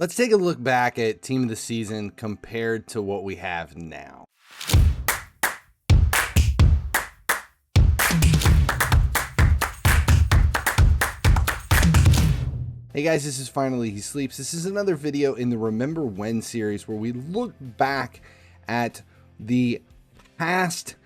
Let's take a look back at Team of the Season compared to what we have now. Hey guys, this is FinallyHeSleeps. This is another video in the Remember When series where we look back at the past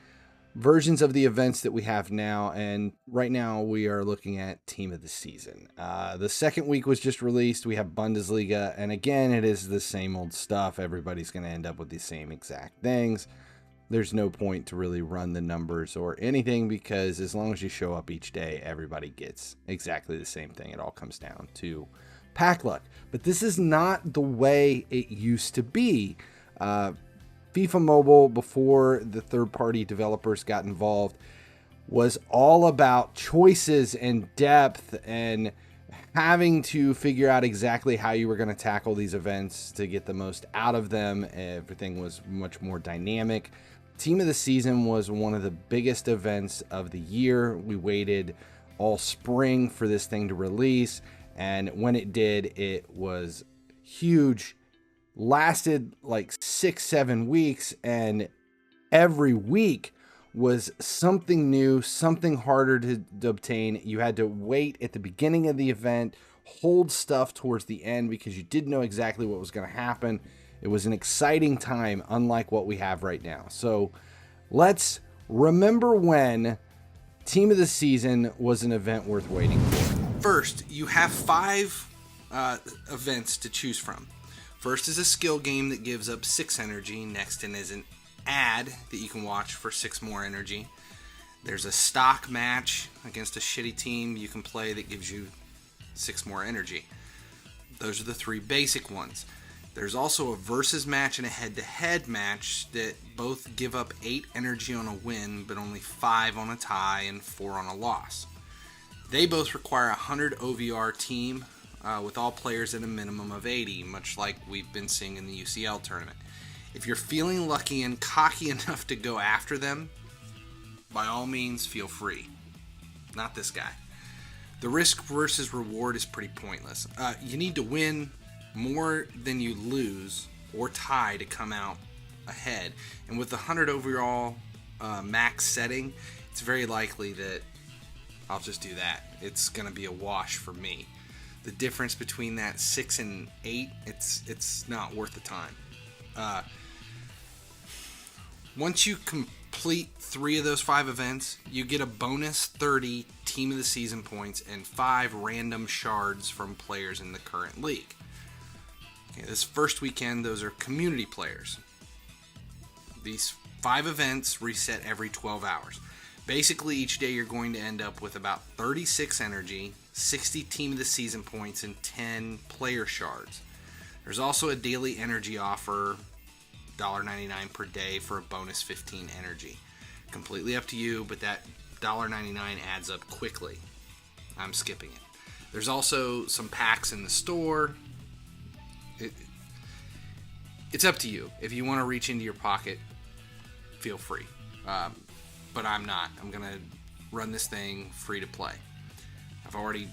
versions of the events that we have now, and right now we are looking at Team of the Season. The second week was just released. We have Bundesliga, and again, it is the same old stuff. Everybody's going to end up with the same exact things. There's no point to really run the numbers or anything, because as long as you show up each day, everybody gets exactly the same thing. It all comes down to pack luck. But this is not the way it used to be. FIFA Mobile, before the third-party developers got involved, was all about choices and depth and having to figure out exactly how you were going to tackle these events to get the most out of them. Everything was much more dynamic. Team of the Season was one of the biggest events of the year. We waited all spring for this thing to release, and when it did, it was huge. Lasted like 6-7 weeks, and every week was something new, something harder to obtain. You had to wait at the beginning of the event, hold stuff towards the end because you didn't know exactly what was going to happen. It was an exciting time, unlike what we have right now. So let's remember when Team of the Season was an event worth waiting for. First, you have 5 events to choose from. First is a skill game that gives up 6 energy. Next in is an ad that you can watch for 6 more energy. There's a stock match against a shitty team you can play that gives you 6 more energy. Those are the 3 basic ones. There's also a versus match and a head-to-head match that both give up 8 energy on a win, but only 5 on a tie and 4 on a loss. They both require a 100 OVR team, with all players at a minimum of 80, much like we've been seeing in the UCL tournament. If you're feeling lucky and cocky enough to go after them, by all means, feel free. Not this guy. The risk versus reward is pretty pointless. You need to win more than you lose or tie to come out ahead. And with the 100 overall max setting, it's very likely that I'll just do that. It's going to be a wash for me. The difference between that 6 and 8, it's not worth the time. Once you complete 3 of those 5 events, you get a bonus 30 Team of the Season points and 5 random shards from players in the current league. Okay, this first weekend, those are community players. These 5 events reset every 12 hours. Basically, each day you're going to end up with about 36 energy, 60 Team of the Season points, and 10 player shards. There's also a daily energy offer, $1.99 per day for a bonus 15 energy. Completely up to you, but that $1.99 adds up quickly. I'm skipping it. There's also some packs in the store. It's up to you. If you want to reach into your pocket, feel free. But I'm not. I'm going to run this thing free to play. I've already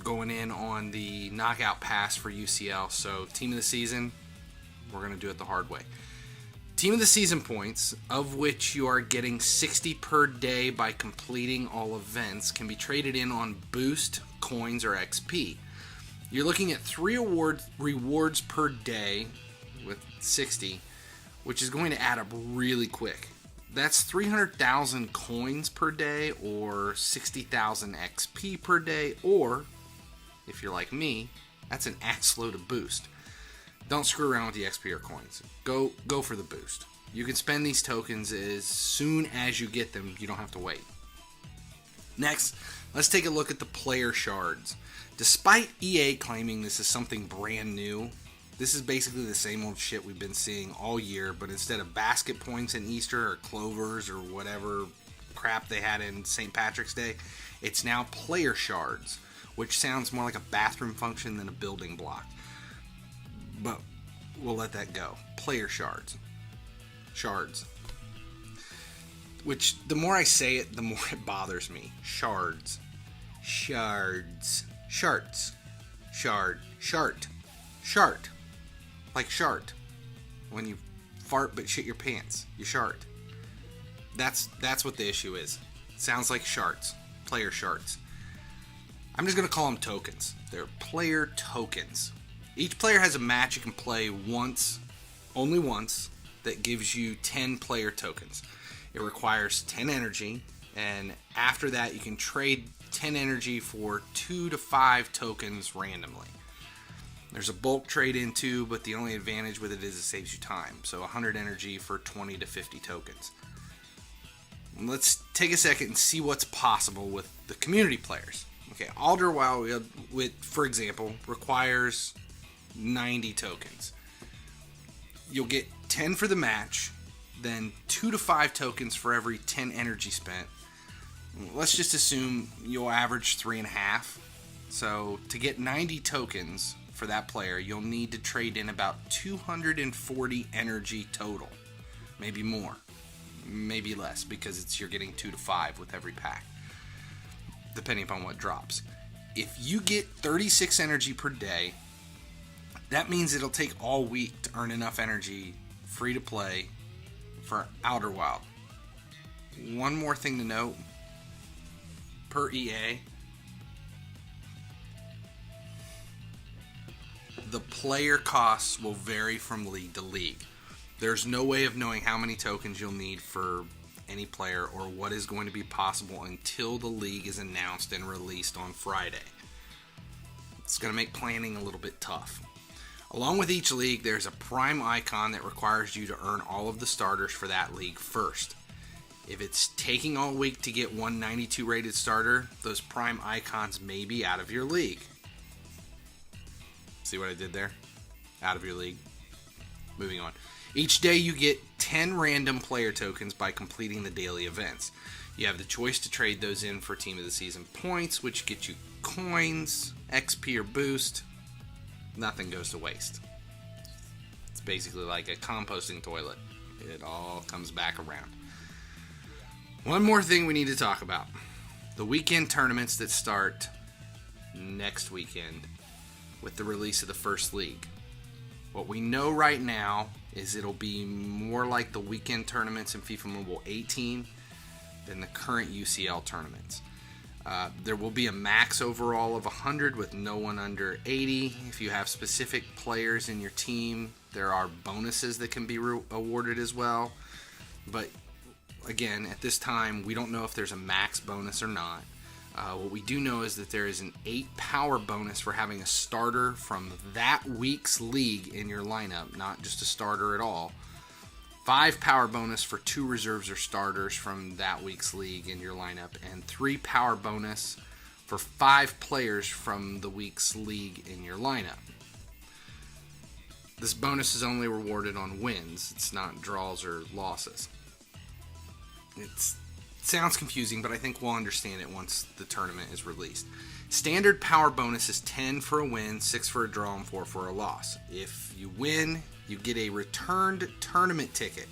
going in on the knockout pass for UCL, so Team of the Season, we're going to do it the hard way. Team of the Season points, of which you are getting 60 per day by completing all events, can be traded in on boost, coins, or XP. You're looking at 3 rewards per day with 60, which is going to add up really quick. That's 300,000 coins per day, or 60,000 XP per day, or, if you're like me, that's an assload of boost. Don't screw around with the XP or coins. Go for the boost. You can spend these tokens as soon as you get them. You don't have to wait. Next, let's take a look at the player shards. Despite EA claiming this is something brand new, this is basically the same old shit we've been seeing all year, but instead of basket points in Easter or clovers or whatever crap they had in St. Patrick's Day, it's now player shards, which sounds more like a bathroom function than a building block. But we'll let that go. Player shards. Shards. Which, the more I say it, the more it bothers me. Shards. Shards. Shards. Shard. Shart. Shart. Like shart. When you fart but shit your pants. You shart. That's what the issue is. Sounds like shards. Player shards. I'm just going to call them tokens. They're player tokens. Each player has a match you can play once, only once, that gives you 10 player tokens. It requires 10 energy, and after that you can trade 10 energy for 2 to 5 tokens randomly. There's a bulk trade in too, but the only advantage with it is it saves you time. So 100 energy for 20 to 50 tokens. Let's take a second and see what's possible with the community players. Okay, Alder Wild, for example, requires 90 tokens. You'll get 10 for the match, then 2 to 5 tokens for every 10 energy spent. Let's just assume you'll average 3.5. So to get 90 tokens for that player, you'll need to trade in about 240 energy total. Maybe more, maybe less, because you're getting 2 to 5 with every pack, depending upon what drops. If you get 36 energy per day, that means it'll take all week to earn enough energy free to play for Outer Wild. One more thing to note, per EA, the player costs will vary from league to league. There's no way of knowing how many tokens you'll need for any player or what is going to be possible until the league is announced and released on Friday. It's going to make planning a little bit tough. Along with each league, there's a prime icon that requires you to earn all of the starters for that league first. If it's taking all week to get 192 rated starter, those prime icons may be out of your league. See what I did there? Out of your league. Moving on. Each day you get 10 random player tokens by completing the daily events. You have the choice to trade those in for Team of the Season points, which get you coins, XP or boost. Nothing goes to waste. It's basically like a composting toilet. It all comes back around. One more thing we need to talk about. The weekend tournaments that start next weekend with the release of the first league. What we know right now is it'll be more like the weekend tournaments in FIFA Mobile 18 than the current UCL tournaments. There will be a max overall of 100 with no one under 80. If you have specific players in your team, there are bonuses that can be awarded as well. But again, at this time, we don't know if there's a max bonus or not. What we do know is that there is an 8 power bonus for having a starter from that week's league in your lineup, not just a starter at all. 5 power bonus for 2 reserves or starters from that week's league in your lineup, and 3 power bonus for 5 players from the week's league in your lineup. This bonus is only rewarded on wins. It's not draws or losses. It sounds confusing, but I think we'll understand it once the tournament is released. Standard power bonus is 10 for a win, 6 for a draw, and 4 for a loss. If you win, you get a returned tournament ticket.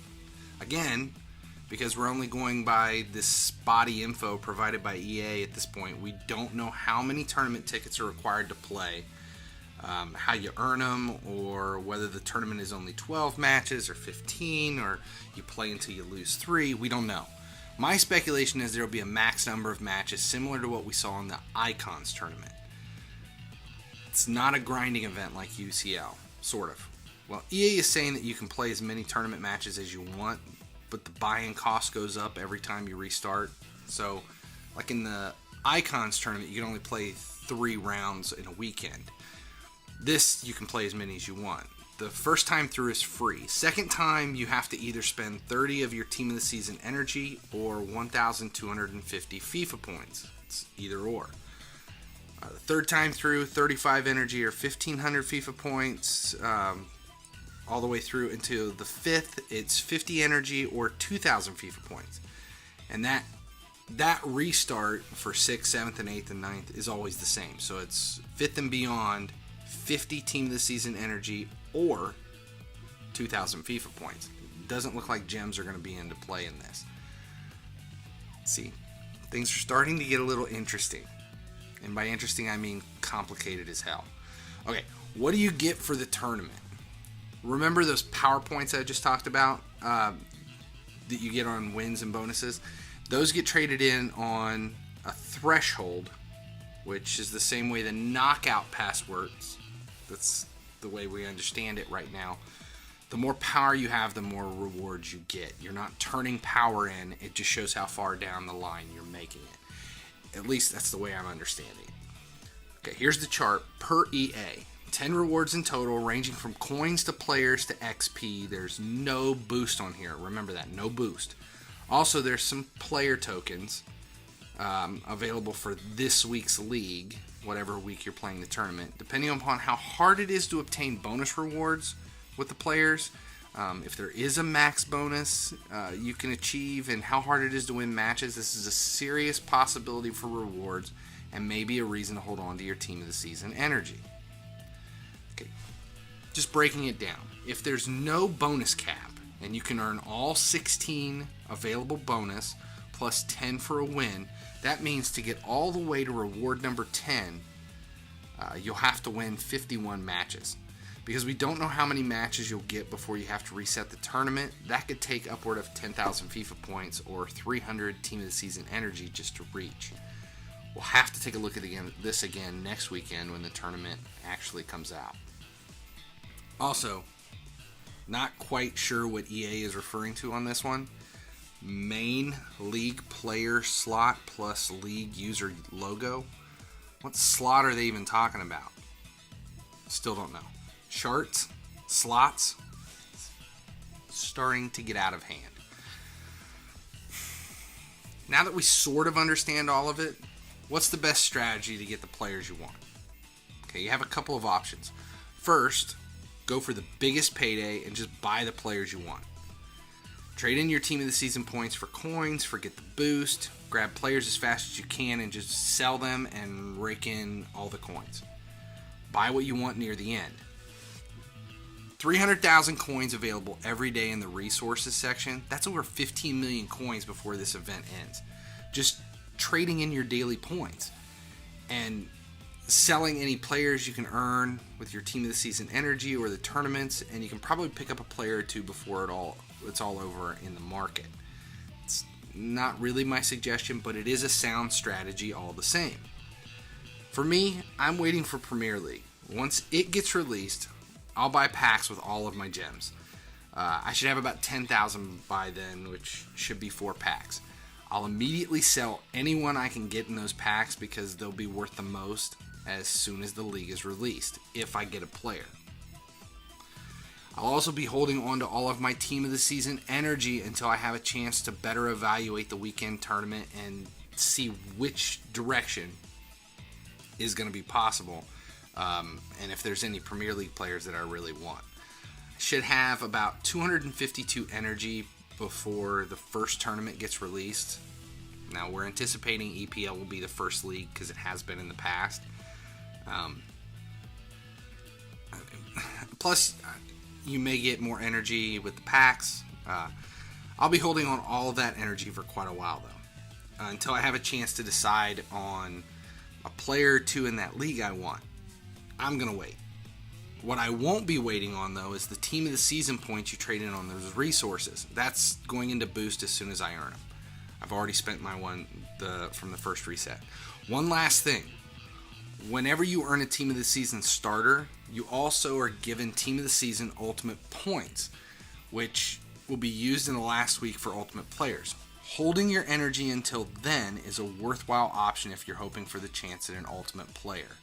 Again, because we're only going by this spotty info provided by EA at this point, we don't know how many tournament tickets are required to play, how you earn them, or whether the tournament is only 12 matches or 15, or you play until you lose 3. We don't know. My speculation is there will be a max number of matches similar to what we saw in the Icons tournament. It's not a grinding event like UCL, sort of. Well, EA is saying that you can play as many tournament matches as you want, but the buy-in cost goes up every time you restart. So, like in the Icons tournament, you can only play 3 rounds in a weekend. This, you can play as many as you want. The first time through is free. Second time, you have to either spend 30 of your Team of the Season energy or 1,250 FIFA points. It's either or. The third time through, 35 energy or 1,500 FIFA points. All the way through into the fifth, it's 50 energy or 2,000 FIFA points. And that restart for 6th, 7th, and 8th, and 9th is always the same. So it's 5th and beyond, 50 Team of the Season energy or 2,000 FIFA points. It doesn't look like gems are going to be into play in this. See, things are starting to get a little interesting. And by interesting, I mean complicated as hell. Okay, What do you get for the tournament? Remember those PowerPoints I just talked about that you get on wins and bonuses? Those get traded in on a threshold, which is the same way the knockout pass works. That's the way we understand it right now. The more power you have, the more rewards you get. You're not turning power in. It just shows how far down the line you're making it. At least that's the way I'm understanding it. Okay, here's the chart per EA. 10 rewards in total, ranging from coins to players to XP. There's no boost on here. Remember that, no boost. Also, there's some player tokens available for this week's league, whatever week you're playing the tournament. Depending upon how hard it is to obtain bonus rewards with the players, if there is a max bonus you can achieve, and how hard it is to win matches, this is a serious possibility for rewards and maybe a reason to hold on to your team of the season energy. Okay, just breaking it down. If there's no bonus cap and you can earn all 16 available bonus plus 10 for a win, that means to get all the way to reward number 10, you'll have to win 51 matches. Because we don't know how many matches you'll get before you have to reset the tournament, that could take upward of 10,000 FIFA points or 300 Team of the Season energy just to reach. We'll have to take a look at this again next weekend when the tournament actually comes out. Also, not quite sure what EA is referring to on this one. Main league player slot plus league user logo. What slot are they even talking about? Still don't know. Shards, slots, starting to get out of hand. Now that we sort of understand all of it, what's the best strategy to get the players you want? Okay, you have a couple of options. First, go for the biggest payday and just buy the players you want. Trade in your team of the season points for coins, forget the boost, grab players as fast as you can and just sell them and rake in all the coins. Buy what you want near the end. 300,000 coins available every day in the resources section. That's over 15 million coins before this event ends. Just trading in your daily points and selling any players you can earn with your team of the season energy or the tournaments, and you can probably pick up a player or two before it's all over in the market. It's not really my suggestion, but it is a sound strategy all the same. For me, I'm waiting for Premier League. Once it gets released, I'll buy packs with all of my gems. I should have about 10,000 by then, which should be 4 packs. I'll immediately sell anyone I can get in those packs because they'll be worth the most as soon as the league is released, if I get a player. I'll also be holding on to all of my team of the season energy until I have a chance to better evaluate the weekend tournament and see which direction is going to be possible, and if there's any Premier League players that I really want. I should have about 252 energy before the first tournament gets released. Now, we're anticipating EPL will be the first league because it has been in the past. Plus, you may get more energy with the packs. I'll be holding on all of that energy for quite a while, though, until I have a chance to decide on a player or two in that league I want. I'm going to wait. What I won't be waiting on, though, is the team of the season points you trade in on those resources. That's going into boost as soon as I earn them. I've already spent my one from the first reset. One last thing. Whenever you earn a team of the season starter, you also are given team of the season ultimate points, which will be used in the last week for ultimate players. Holding your energy until then is a worthwhile option if you're hoping for the chance at an ultimate player.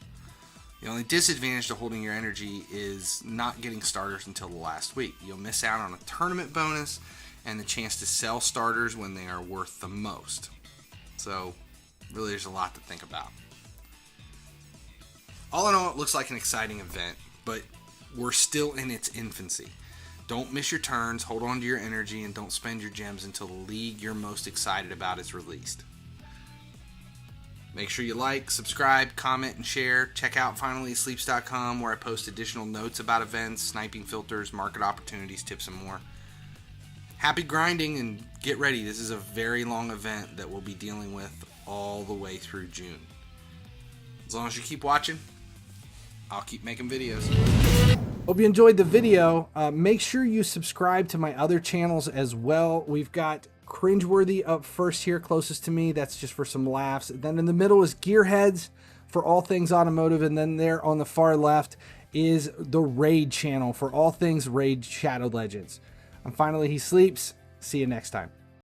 The only disadvantage to holding your energy is not getting starters until the last week. You'll miss out on a tournament bonus and the chance to sell starters when they are worth the most. So, really, there's a lot to think about. All in all, it looks like an exciting event, but we're still in its infancy. Don't miss your turns, hold on to your energy, and don't spend your gems until the league you're most excited about is released. Make sure you like, subscribe, comment, and share. Check out FinallyHeSleeps.com, where I post additional notes about events, sniping filters, market opportunities, tips, and more. Happy grinding, and get ready. This is a very long event that we'll be dealing with all the way through June. As long as you keep watching, I'll keep making videos. Hope you enjoyed the video. Make sure you subscribe to my other channels as well. We've got Cringeworthy up first here, closest to me. That's just for some laughs. Then in the middle is Gearheads for all things automotive. And then there on the far left is the Raid channel for all things Raid Shadow Legends. I'm Finally He Sleeps. See you next time.